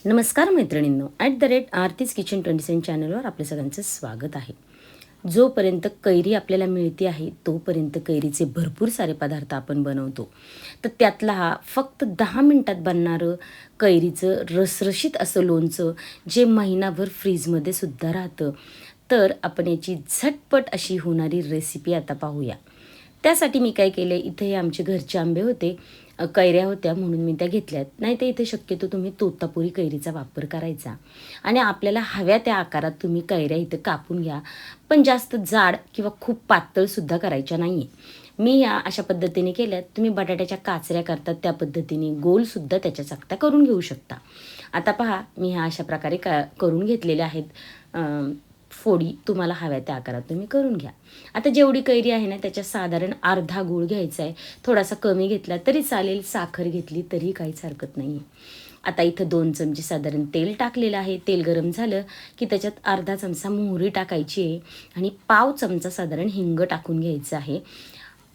नमस्कार मैत्रिणींनो, @आरतीज किचन 27 चॅनलवर आपल्या सगळ्यांचं स्वागत आहे. जोपर्यंत कैरी आपल्याला मिळते आहे तोपर्यंत कैरीचे भरपूर सारे पदार्थ आपण बनवतो. तर त्यातला हा फक्त 10 मिनिटात बनणारं कैरीचं रसरशीत असं लोणचं जे महिनाभर फ्रीजमध्ये सुद्धा राहतं. तर आपण याची झटपट अशी होणारी रेसिपी आता पाहूया. त्यासाठी मी काय केलं, इथे हे आमचे घरचे आंबे होते, कैऱ्या होत्या म्हणून मी त्या घेतल्यात. नाही तर इथे शक्यतो तुम्ही तोतापुरी कैरीचा वापर करायचा आणि आपल्याला हव्या त्या आकारात तुम्ही कैऱ्या इथं कापून घ्या. पण जास्त जाड किंवा खूप पातळसुद्धा करायच्या नाही आहे. मी या अशा पद्धतीने केल्यात. तुम्ही बटाट्याच्या काचऱ्या करतात त्या पद्धतीने गोलसुद्धा त्याच्या चकत्या करून घेऊ शकता. आता पहा, मी ह्या अशा प्रकारे करून घेतलेल्या आहेत. फोडी तुम्हाला हव्या त्या आकारात तुम्ही करून घ्या. आता जेवढी कैरी आहे ना त्याच्या साधारण अर्धा गूळ घ्यायचा आहे. थोडासा कमी घेतला तरी चालेल, साखर घेतली तरी काहीच हरकत नाही आहे. आता इथं 2 चमचे साधारण तेल टाकलेलं आहे. तेल गरम झालं की त्याच्यात अर्धा चमचा मोहरी टाकायची आहे आणि पाव चमचा साधारण हिंग टाकून घ्यायचं आहे.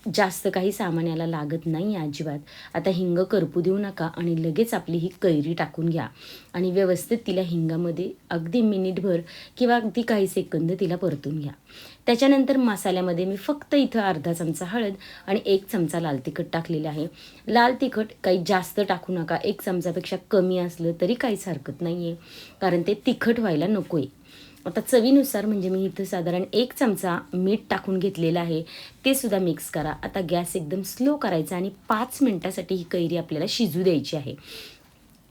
जास्त काही सामान याला लागत नाही अजिबात. आता हिंग करपू देऊ नका आणि लगेच आपली ही कैरी टाकून घ्या आणि व्यवस्थित तिला हिंगामध्ये अगदी मिनिटभर किंवा अगदी काही सेकंद तिला परतून घ्या. त्याच्यानंतर मसाल्यामध्ये मी फक्त इथं अर्धा चमचा हळद आणि 1 चमचा लाल तिखट टाकलेलं आहे. लाल तिखट काही जास्त टाकू नका. 1 चमचापेक्षा कमी असलं तरी काहीच हरकत नाही आहे, कारण ते तिखट व्हायला नको आहे. आता चवीनुसार म्हणजे मी इथं साधारण 1 चमचा मीठ टाकून घेतलेलं आहे. ते सुद्धा मिक्स करा. आता गॅस एकदम स्लो करायचा आणि 5 मिनिटासाठी ही कैरी आपल्याला शिजू द्यायची आहे.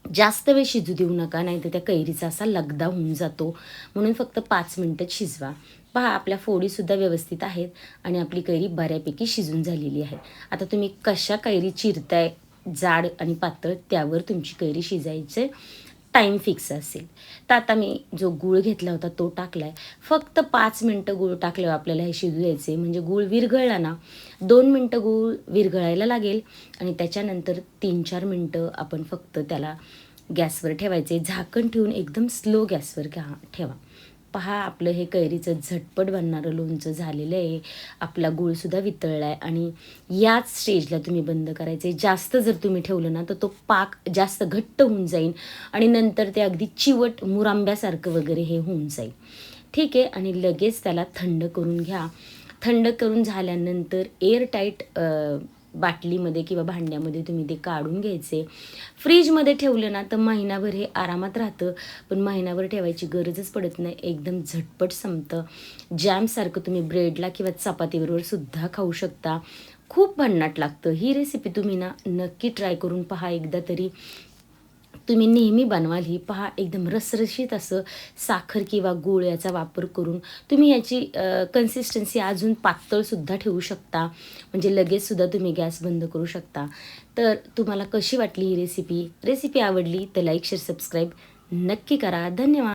जास्त वेळ शिजू देऊ नका, नाही तर त्या कैरीचा असा लगदा होऊन जातो. म्हणून फक्त 5 मिनिटच शिजवा. पहा, आपल्या फोडीसुद्धा व्यवस्थित आहेत आणि आपली कैरी बऱ्यापैकी शिजून झालेली आहे. आता तुम्ही कशा कैरी चिरताय, जाड आणि पातळ, त्यावर तुमची कैरी शिजायचे टाईम फिक्स असेल. तर आता मी जो गूळ घेतला होता तो टाकला आहे. फक्त 5 मिनटं गूळ टाकल्यावर आपल्याला हे शिजू द्यायचे. म्हणजे गूळ विरघळला ना, 2 मिनटं गूळ विरघळायला लागेल आणि त्याच्यानंतर 3-4 मिनटं आपण फक्त त्याला गॅसवर ठेवायचे. झाकण ठेवून एकदम स्लो गॅसवर ठेवा. पहा, आपलं हे कैरीचं झटपट बनणारं लोणचं झालेलं आहे. आपला गूळसुद्धा वितळला आहे आणि याच स्टेजला तुम्ही बंद करायचे. जास्त जर तुम्ही ठेवलं ना तर तो पाक जास्त घट्ट होऊन जाईल आणि नंतर ते अगदी चिवट मुरांब्यासारखं वगैरे हे होऊन जाईल. ठीक आहे, आणि लगेच त्याला थंड करून घ्या. थंड करून झाल्यानंतर एअरटाईट बाटलीमध्ये किंवा भांड्यामध्ये तुम्ही ते काढून घ्यायचे. फ्रीजमध्ये ठेवलं ना तर महिनाभर हे आरामात राहतं, पण महिनाभर ठेवायची गरजच पडत नाही. एकदम झटपट संपतं. जॅमसारखं तुम्ही ब्रेडला किंवा चपातीबरोबर सुद्धा खाऊ शकता. खूप भन्नाट लागतं. ही रेसिपी तुम्ही ना नक्की ट्राय करून पहा एकदा तरी. तुम्ही नेहमी बनवाल ही. पहा, एकदम रसरशीत असं साखर किंवा गूळ याचा वापर करून तुम्ही याची कन्सिस्टन्सी अजून पातळसुद्धा ठेवू शकता. म्हणजे लगेचसुद्धा तुम्ही गॅस बंद करू शकता. तर तुम्हाला कशी वाटली ही रेसिपी आवडली तर लाईक, शेअर, सबस्क्राईब नक्की करा. धन्यवाद.